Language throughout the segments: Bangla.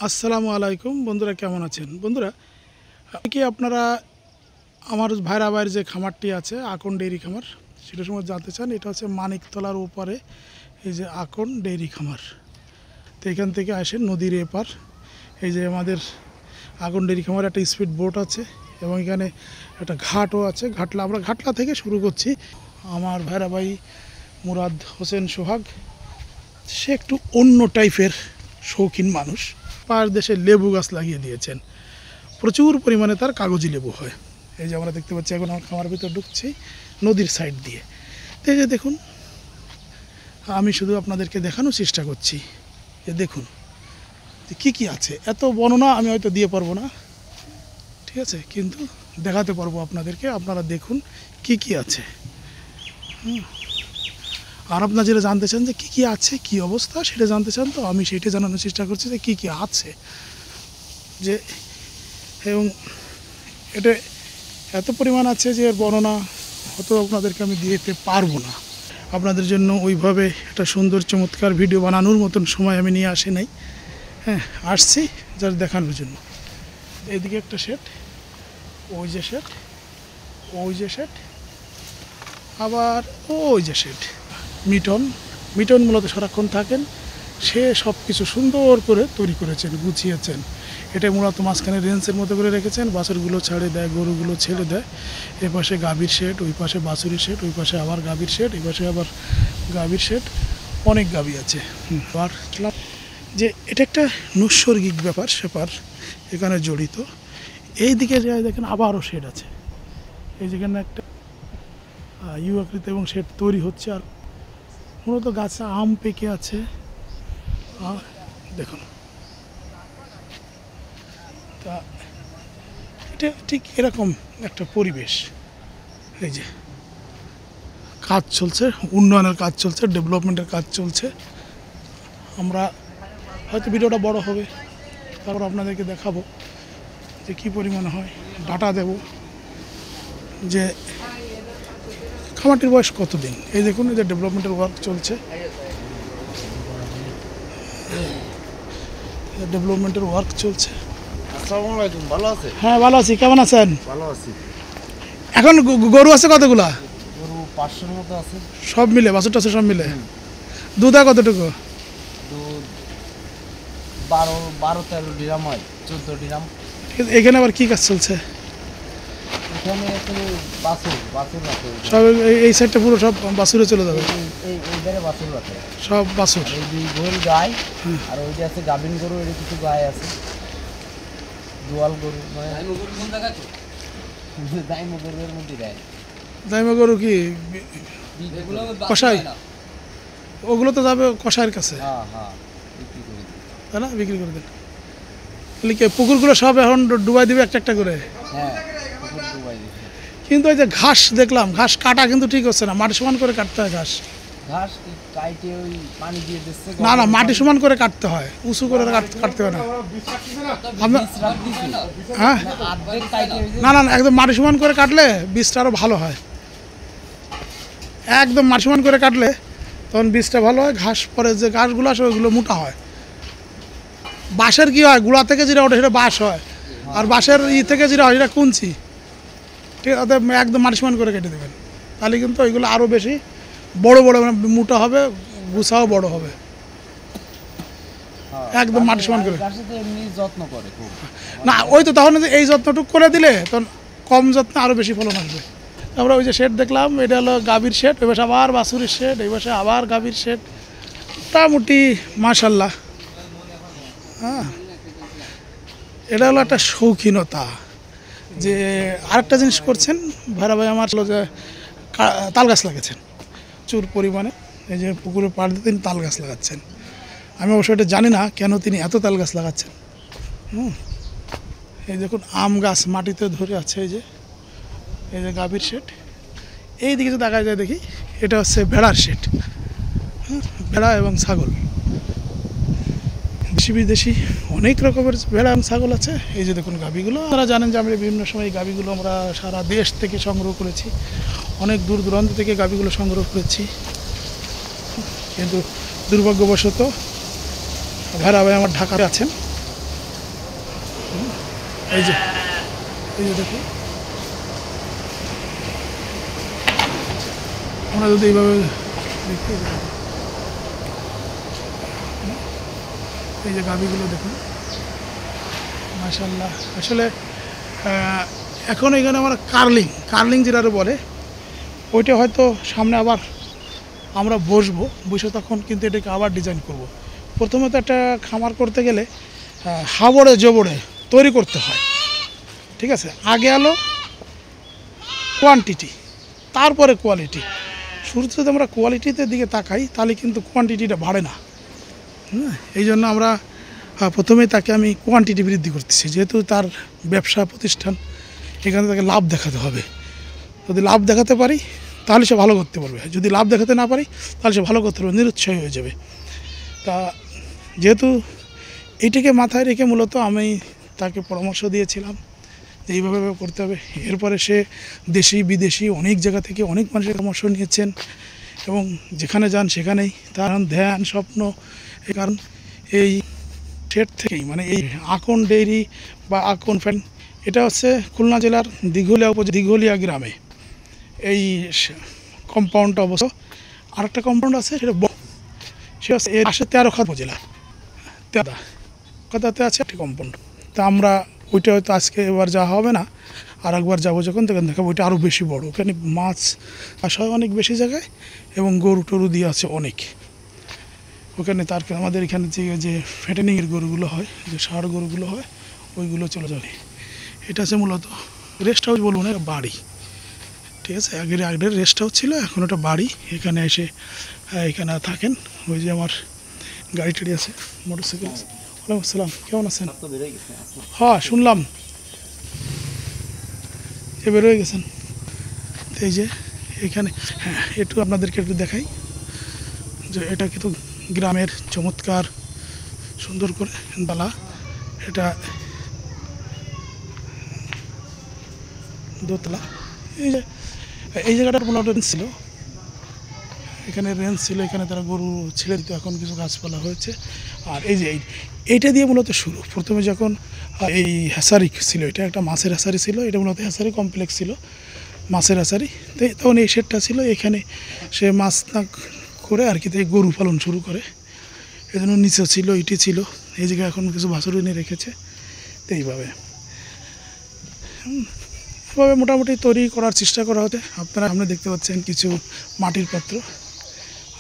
আসসালামু আলাইকুম বন্ধুরা, কেমন আছেন? বন্ধুরা, কি আপনারা আমার ভাইরা ভাইয়ের যে খামারটি আছে আকন ডেইরি খামার, সেটা সময় জানতে চান? এটা হচ্ছে মানিকতলার ওপারে এই যে আকন ডেইরি খামার। তো এখান থেকে আসেন নদীর এপার, এই যে আমাদের আকন ডেইরি খামার একটা স্পিড বোট আছে এবং এখানে একটা ঘাটও আছে। আমরা ঘাটলা থেকে শুরু করছি। আমার ভাইরা ভাই মুরাদ হোসেন সোহাগ, সে একটু অন্য টাইপের শৌখিন মানুষ। পাশ দেশে লেবু গাছ লাগিয়ে দিয়েছেন, প্রচুর পরিমাণে তার কাগজি লেবু হয়। এই যে আমরা দেখতে পাচ্ছি, এখন আমার খামার ভিতর ঢুকছি নদীর সাইড দিয়ে। তো এই যে দেখুন, আমি শুধু আপনাদেরকে দেখানোর চেষ্টা করছি যে দেখুন কি কি আছে। এত বর্ণনা আমি হয়তো দিয়ে পারবো না, ঠিক আছে, কিন্তু দেখাতে পারবো আপনাদেরকে। আপনারা দেখুন কি কি আছে। আর আপনারা যেটা জানতে চান যে কী কী আছে, কী অবস্থা, সেটা জানতে চান, তো আমি সেটা জানানোর চেষ্টা করছি যে কী কী আছে। যে এবং এটা এত পরিমাণ আছে যে এর বর্ণনা হয়তো আপনাদেরকে আমি দিতে পারবো না। আপনাদের জন্য ওইভাবে একটা সুন্দর চমৎকার ভিডিও বানানোর মতন সময় আমি নিয়ে আসি নাই। হ্যাঁ, আসছি যার দেখানোর জন্য। এইদিকে একটা সেট, ওই যে সেট, ওই যে সেট, আবার ওই যে সেট। মিটন মূলত সারাক্ষণ থাকেন, সে সব কিছু সুন্দর করে তৈরি করেছেন, গুছিয়েছেন। এটা মূলত মাঝখানে রেঞ্জের মতো করে রেখেছেন। বাছুরগুলো ছেড়ে দেয়, গরুগুলো ছেড়ে দেয়। এ পাশে গাভীর শেড, ওই পাশে বাছুরির শেড, ওই পাশে আবার গাভীর শেড, এই পাশে আবার গাভীর শেড। অনেক গাভী আছে। আর যে এটা একটা নৈসর্গিক ব্যাপার এখানে জড়িত। এই দিকে যায় দেখেন আবারও শেড আছে। এই যেখানে একটা ইউ আকৃতি এবং শেড তৈরি হচ্ছে। আর মূলত গাছে আম পেকে আছে, দেখুন। তা এটা ঠিক এরকম একটা পরিবেশ। এই যে কাজ চলছে, উন্নয়নের কাজ চলছে, ডেভেলপমেন্টের কাজ চলছে। আমরা হয়তো ভিডিওটা বড় হবে, তারপর আপনাদেরকে দেখাবো যে কী পরিমাণে হয়, ডাটা দেব যে খামারটির বয়স কতদিন। এই দেখুন, এই যে ডেভেলপমেন্টের ওয়ার্ক চলছে, ডেভেলপমেন্টের ওয়ার্ক চলছে। আসসালামু আলাইকুম, ভালো আছে? হ্যাঁ, ভালো আছি। কেমন আছেন? ভালো আছি। এখন গরু আছে কতগুলা? গরু 500-এর মতো আছে। সব মিলে, বাছুর টাছুর সব মিলে? দুধ হয় কতটুকু? দুধ 12-13 ডিরাম হয়, 14 ডিরাম। এখানে আবার কি কাজ চলছে? এখানে একটু বাছুর রাখে। সব এই সাইডটা পুরো সব বাছুরে চলে যাবে? এই ধারে বাছুর রাখে, সব বাছুর। এই 2 গরু গাই, আর ওই যে আছে গাভিন গরু, এর কিছু গাই আছে, দুয়াল গরু। মানে দাইমো গরুর মধ্যে দেয়। দাইমা গরু কি কষাই? ওগুলো তো যাবে কষাইয়ের কাছে, হ্যাঁ, বিক্রি করে দিই। তাই না? বিক্রি করে দেন। তাহলে কি পুকুরগুলো সব এখন ডুবাই দিবে একটা একটা করে? হ্যাঁ, পুকুর ডুবাই দিই। কিন্তু ওই যে ঘাস দেখলাম, ঘাস কাটা কিন্তু ঠিক হচ্ছে না। মাটি সমান করে কাটতে হয় ঘাস। ঘাস কাইটে ওই পানি দিয়ে দিচ্ছে। না, মাটি সমান করে কাটতে হয়, উঁচু করে কাটতে হয় না। হ্যাঁ, না, একদম মাটি সমান করে কাটলে বীজটা আরও ভালো হয়। একদম মাটি সমান করে কাটলে তখন বীজটা ভালো হয়। ঘাস পরে যে ঘাসগুলো আসে ওইগুলো মোটা হয়। বাঁশের কি হয়, গুঁড়া থেকে যেটা ওঠে সেটা বাঁশ হয়, আর বাঁশের থেকে যেটা হয় সেটা কুঞ্চি। ঠিক আছে, একদম মাটি সমান করে কেটে দেবেন, তাহলে কিন্তু ওইগুলো আরও বেশি বড় মানে মোটা হবে, গুছাও বড় হবে। একদম মাটি সমান করে। যত্ন করে খুব। না, ওই তো তখন এই যত্নটুকু করে দিলে তখন কম যত্নে আরও বেশি ফলন আসবে। আমরা ওই যে শেড দেখলাম, এটা হলো গাভীর শেড, ওই পাশে আবার বাছুরির শেড, এই পাশে আবার গাভীর শেড। মোটামুটি মাশাল্লাহ। হ্যাঁ, এটা হলো একটা শৌখিনতা। যে আরেকটা জিনিস করছেন ভাইরা ভাই আমার, হলো যে তাল গাছ লাগাচ্ছেন প্রচুর পরিমাণে। এই যে পুকুরের পাড় দিয়ে তিনি তাল গাছ লাগাচ্ছেন। আমি অবশ্য এটা জানি না কেন তিনি এত তাল গাছ লাগাচ্ছেন। এই দেখুন আম গাছ মাটিতে ধরে আছে। এই যে গাভীর শেড। এই দিকে যদি দেখা যায় দেখি, এটা হচ্ছে ভেড়ার শেড। ভেড়া এবং ছাগল, দেশি বিদেশি অনেক রকমের ভেড়া এবং ছাগল আছে। এই যে দেখুন গাভীগুলো, আপনারা জানেন যে আমরা বিভিন্ন সময় গাভীগুলো আমরা সারা দেশ থেকে সংগ্রহ করেছি, অনেক দূর দূরান্ত থেকে গাভীগুলো সংগ্রহ করেছি। কিন্তু দুর্ভাগ্যবশত ভাইরা ভাই আমার ঢাকাতে আছেন, এই যে দেখুন, আমরা যদি এইভাবে দেখি, এই যে গাভিগুলো দেখুন, মাশাআল্লাহ। আসলে এখন এখানে আমরা কার্লিং যেটা বলে, ওইটা হয়তো সামনে আবার আমরা বসে তখন কিন্তু এটাকে আবার ডিজাইন করব। প্রথমে তো একটা খামার করতে গেলে হাবড়ে জবড়ে তৈরি করতে হয়, ঠিক আছে। আগে এলো কোয়ান্টিটি, তারপরে কোয়ালিটি। শুরুতে যদি আমরা কোয়ালিটিতে দিকে তাকাই তাহলে কিন্তু কোয়ান্টিটিটা বাড়ে না। এই জন্য আমরা প্রথমেই তাকে আমি কোয়ান্টিটি বৃদ্ধি করতেছি, যেহেতু তার ব্যবসা প্রতিষ্ঠান, এখানে তাকে লাভ দেখাতে হবে। যদি লাভ দেখাতে পারি তাহলে সে ভালো করতে পারবে, যদি লাভ দেখাতে না পারি তাহলে সে ভালো করতে পারবে, নিরুৎসাহী হয়ে যাবে। তা যেহেতু এইটাকে মাথায় রেখে মূলত আমি তাকে পরামর্শ দিয়েছিলাম যে এইভাবে করতে হবে। এরপরে সে দেশি বিদেশি অনেক জায়গা থেকে অনেক মানুষের পরামর্শ নিয়েছেন, এবং যেখানে যান সেখানেই তার ধ্যান স্বপ্ন। এই কারণ এই সেট থেকেই, মানে এই আকন ডেইরি বা আকন ফ্যান, এটা হচ্ছে খুলনা জেলার দিঘলিয়া গ্রামে এই কম্পাউন্ডটা অবশ্য। আরেকটা কম্পাউন্ড আছে, সেটা হচ্ছে এর পাশে 13 উপজেলা কথাতে আছে একটি কম্পাউন্ড। তা আমরা ওইটা হয়তো আজকে এবার যাওয়া হবে না, আর একবার যাবো যখন তখন দেখাবো। ওইটা আরও বেশি বড়, ওখানে মাছ আসা হয় অনেক বেশি জায়গায়, এবং গরু টরু দিয়ে আছে অনেক ওখানে। তারপর আমাদের এখানে যে ফ্যাটেনিংয়ের গরুগুলো হয়, যে ষাঁড় গরুগুলো হয়, ওইগুলো চলে যাবে। এটা হচ্ছে মূলত রেস্ট হাউস বলবো না, বাড়ি, ঠিক আছে। আগের রেস্ট হাউস ছিল, এখন ওটা বাড়ি। এখানে এসে এখানে থাকেন। ওই যে আমার গাড়ি টাড়ি আছে, মোটরসাইকেল আছে। ওয়ালাইকুম আসসালাম, কেমন আছেন? হ্যাঁ, শুনলাম যে বেরোয় গেছেন। এই যে এখানে, হ্যাঁ, একটু আপনাদেরকে একটু দেখাই যে এটা কিন্তু গ্রামের চমৎকার সুন্দর করে ডালা। এটা দোতলা। এই জায়গাটার মোটামুটি রেঞ্জ ছিল, এখানে রেঞ্জ ছিল, এখানে তারা গরু ছেড়ে দিত। এখন কিছু গাছপালা হয়েছে। আর এই যে এইটা দিয়ে মূলত শুরু। প্রথমে যখন এই হ্যাসারি ছিল, এটা একটা মাছের হ্যাসারি ছিল, এটা মূলত হ্যাসারি কমপ্লেক্স ছিল, মাছের হ্যাসারি। তখন এই শেডটা ছিল, এখানে সে মাছ না করে আর কি তাই গরু পালন শুরু করে। এই জন্য নিচে ছিল, ইটি ছিল। এই জায়গায় এখন কিছু বাছুর এনে রেখেছে। তো এইভাবে মোটামুটি তৈরি করার চেষ্টা করা হতে। আপনারা সামনে দেখতে পাচ্ছেন কিছু মাটির পাত্র।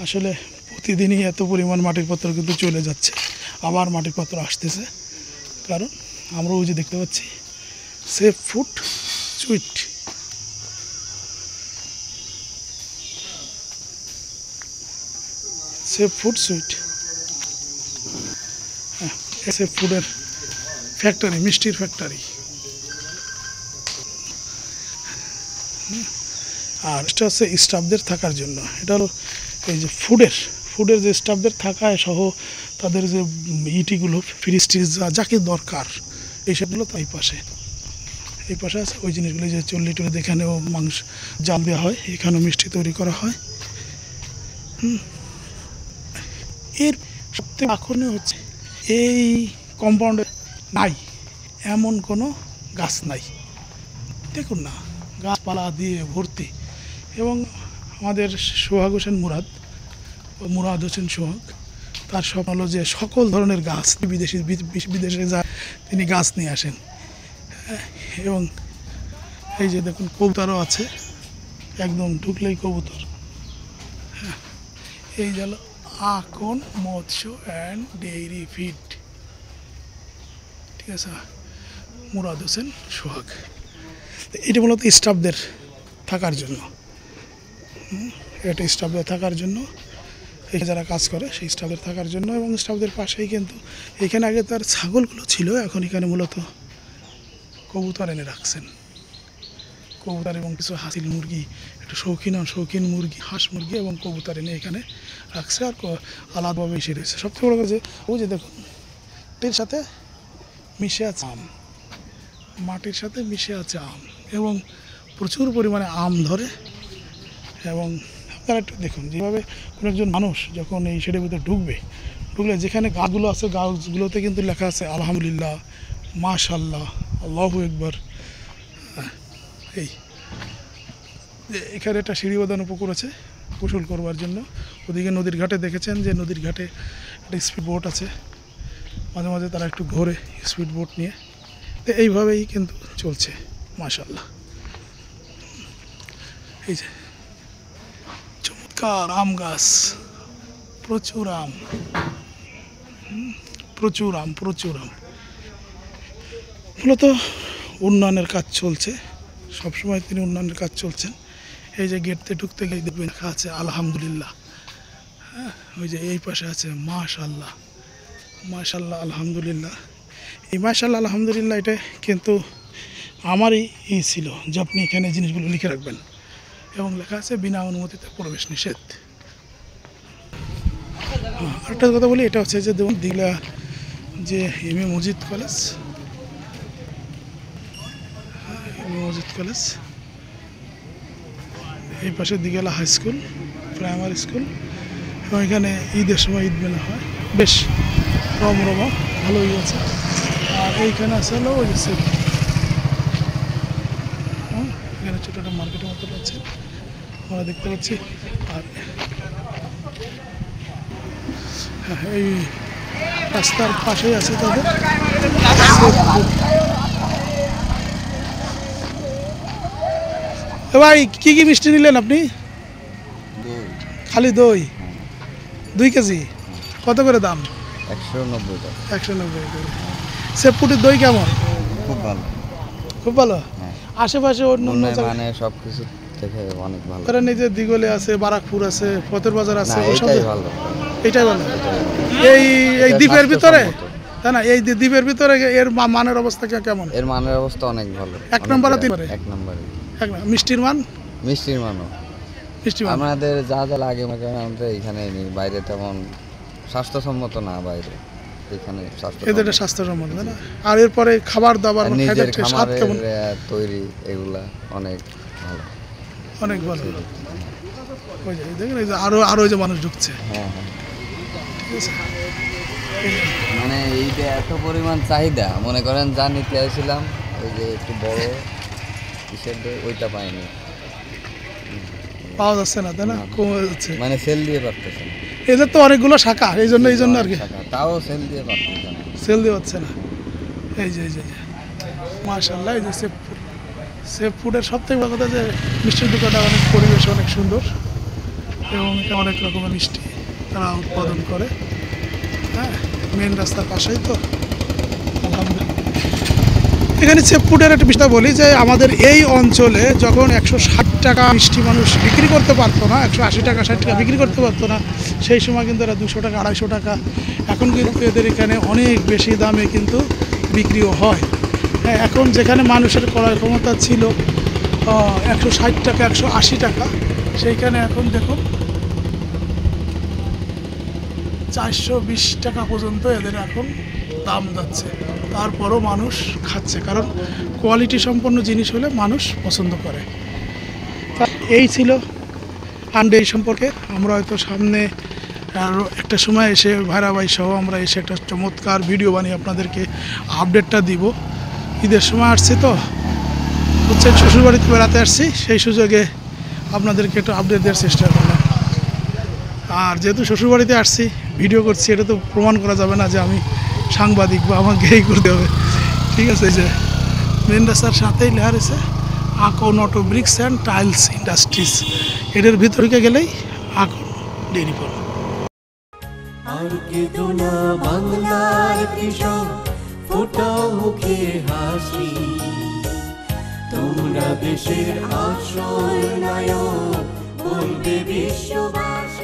আসলে প্রতিদিনই এত পরিমাণ মাটির পাত্র কিন্তু চলে যাচ্ছে, আবার মাটির পাত্র আসতেছে। কারণ আমরা ওই যে দেখতে পাচ্ছি safe food sweet, safe food sweet, হ্যাঁ, সেফ ফুডের ফ্যাক্টরি, মিষ্টির ফ্যাক্টরি। আর এটা হচ্ছে স্টাফদের থাকার জন্য। এটা হলো এই যে ফুডের যে স্টাফদের থাকায় সহ তাদের যে ইটিগুলো, ফ্রিজ টিজ যাকে দরকার এইসবগুলো তো এই পাশে আছে। ওই জিনিসগুলো যে চল্লি টল্লি, এখানেও মাংস জাল দেওয়া হয়, এখানেও মিষ্টি তৈরি করা হয়। এর সবথেকে আকর্ষণীয় হচ্ছে এই কম্পাউন্ডে নাই এমন কোনো গাছ নাই। দেখুন না, গাছপালা দিয়ে ভর্তি। এবং আমাদের সোহাগ হোসেন মুরাদ হোসেন সোহাগ, তার স্বপ্ন হলো যে সকল ধরনের গাছ, বিদেশে যা তিনি গাছ নিয়ে আসেন। এবং এই যে দেখুন কবুতরও আছে, একদম ঢুকলেই কবুতর। হ্যাঁ, এই গেল আকন মৎস্য অ্যান্ড ডেইরি ফিড, ঠিক আছে, মুরাদ হোসেন সোহাগ। এটা মূলত স্টাফদের থাকার জন্য, এটা স্টাফদের থাকার জন্য, এখানে যারা কাজ করে সেই স্টাফদের থাকার জন্য। এবং স্টাফদের পাশেই কিন্তু এখানে আগে তার ছাগলগুলো ছিল, এখন এখানে মূলত কবুতর এনে রাখছেন। কবুতর এবং কিছু হাসিল মুরগি, একটু শৌখিন মুরগি, হাঁস মুরগি এবং কবুতর এনে এখানে রাখছে। আর আলাদাভাবে এসে রয়েছে। সবচেয়ে বড় কথা, ওই যে দেখুন মাটির সাথে মিশে আছে আম, মাটির সাথে মিশে আছে আম, এবং প্রচুর পরিমাণে আম ধরে। এবং আপনারা একটু দেখুন, যেভাবে কোনো একজন মানুষ যখন এই শেডের ভিতরে ঢুকলে যেখানে গাছগুলো আছে, গাছগুলোতে কিন্তু লেখা আছে আলহামদুলিল্লাহ, মাশাআল্লাহ, আল্লাহু আকবার। এই যে এখানে একটা সিঁড়ি বাঁধানো পুকুর আছে গোসল করবার জন্য। ওদিকে নদীর ঘাটে দেখেছেন যে নদীর ঘাটে একটা স্পিড বোট আছে, মাঝে মাঝে তারা একটু ঘোরে স্পিড বোট নিয়ে। তো এইভাবেই কিন্তু চলছে মাশাআল্লাহ। এই যে চমৎকার আম গাছ, প্রচুর আম, প্রচুর আম, প্রচুর আম। মূলত উন্নয়নের কাজ চলছে, সবসময় তিনি উন্নয়নের কাজ চলছেন। এই যে গেটতে ঢুকতে গিয়ে দেখবেন লেখা আছে আলহামদুলিল্লাহ। হ্যাঁ, ওই যে এই পাশে আছে মাশাআল্লাহ, মাশাআল্লাহ আলহামদুলিল্লাহ। এই মাশাআল্লাহ আলহামদুলিল্লাহ এটা কিন্তু আমারই ছিল যে আপনি এখানে জিনিসগুলো লিখে রাখবেন, এবং লেখা আছে বিনা অনুমতিতে প্রবেশ নিষেধ। আরেকটা কথা বলি, এটা হচ্ছে যে দেখুন দিঘলা যে এম এ মসজিদ কলেজ, মসজিদ কলেজ, এই পাশে দিঘলা হাই স্কুল, প্রাইমারি স্কুল, এবং এখানে ঈদের সময় ঈদ মেলা হয়, বেশ রমরমা ভালোই আছে। আর এইখানে আছে হলো ওই যে এখানে ছোটো একটা মার্কেটের মতো আছে আমরা দেখতে পাচ্ছি। আর এই রাস্তার পাশেই আছে তাদের ভাই। কি কি মিষ্টি নিলেন আপনি? খালি দই 2 কেজি, কত করে দাম? 190 টাকা। 190 করে। সেপুটির দই কেমন? খুব ভালো, খুব ভালো। আশেপাশে অন্য মানে সব কিছু থেকে অনেক ভালো। কারণ এই যে দিগলে আছে, বারাকপুর আছে, ফতের বাজার আছে, এটাই ভালো, এটাই ভালো। এই দ্বীপের ভিতরে, তাই না? এই দ্বীপের ভিতরে এর মানের অবস্থা কেমন? এর মানের অবস্থা অনেক ভালো। 1 নম্বরে 3 নম্বরে? 1 নম্বরে। মিষ্টির মান? মিষ্টির মানও মিষ্টি মান আমাদের যা যা লাগে আমাদের এখানে নেই, বাইরে তেমন স্বাস্থ্যসম্মত না। বাইরে এখানে এদের স্বাস্থ্যসম্মত, তাই না? আর এরপরে খাবার দাবার নিজের খামারের তৈরি এগুলা অনেক ভালো, অনেক ভালো। ওই যে দেখেন এই যে আরো যে মানুষ ঢুকছে। হ্যাঁ হ্যাঁ, ঠিক আছে। মানে এইটা এত পরিমাণ চাহিদা, মনে করেন যা নিতে আসছিলাম ওই যে একটু বড় কিসের ওইটা পাইনি, পাওয়া যাচ্ছে না, তাই না? কমে যাচ্ছে, মানে সেল দিয়ে পারতেছে না। এদের তো অনেকগুলো শাখা, এই জন্য আর কি তাও সেল দিয়ে পারতেছে না, সেল দিয়ে হচ্ছে না। এই যে মাশাআল্লাহ, এই যে সেফ ফুডের সব থেকে বড় কথা যে মিষ্টির দোকানটা অনেক পরিবেশ অনেক সুন্দর, এবং অনেক রকমের মিষ্টি তারা উৎপাদন করে। হ্যাঁ, মেন রাস্তার পাশেই তো আলহামদুলিল্লাহ। এখানে সেফ ফুডের একটা বিষয় বলি যে আমাদের এই অঞ্চলে যখন 160 টাকা মিষ্টি মানুষ বিক্রি করতে পারতো না, 180 টাকা 60 টাকা বিক্রি করতে পারতো না, সেই সময় কিন্তু এরা 200 টাকা 250 টাকা, এখন কিন্তু এদের এখানে অনেক বেশি দামে কিন্তু বিক্রিও হয়। হ্যাঁ, এখন যেখানে মানুষের ক্রয় ক্ষমতা ছিল 160 টাকা 180 টাকা, সেইখানে এখন দেখুন 420 টাকা পর্যন্ত এদের এখন দাম যাচ্ছে। তারপরও মানুষ খাচ্ছে, কারণ কোয়ালিটি সম্পন্ন জিনিস হলে মানুষ পছন্দ করে। তা এই ছিল আন্ডে এই সম্পর্কে। আমরা হয়তো সামনে আরও একটা সময় এসে ভাইরা ভাই সহ আমরা এসে একটা চমৎকার ভিডিও বানিয়ে আপনাদেরকে আপডেটটা দিব। ঈদের সময় আসছি তো হচ্ছে, শ্বশুরবাড়িতে বেড়াতে আসছি, সেই সুযোগে আপনাদেরকে একটু আপডেট দেওয়ার চেষ্টা করলাম। আর যেহেতু শ্বশুরবাড়িতে আসছি ভিডিও করছি, এটা তো প্রমাণ করা যাবে না যে আমি সাংবাদিক বা আমাকে এই করতে হবে। ঠিক আছে, যে মেন রাস্তার সাথেই লেখা রয়েছে আকন auto bricks and tiles industries. এটার ভিতরে গেলেই আকন ডেইরি ফার্ম। আর কেঁদো না বাংলার কৃষক, ফোটাও মুখে হাসি, তোমরা দেশের আসল নায়ক, বলবে বিশ্ববাসী।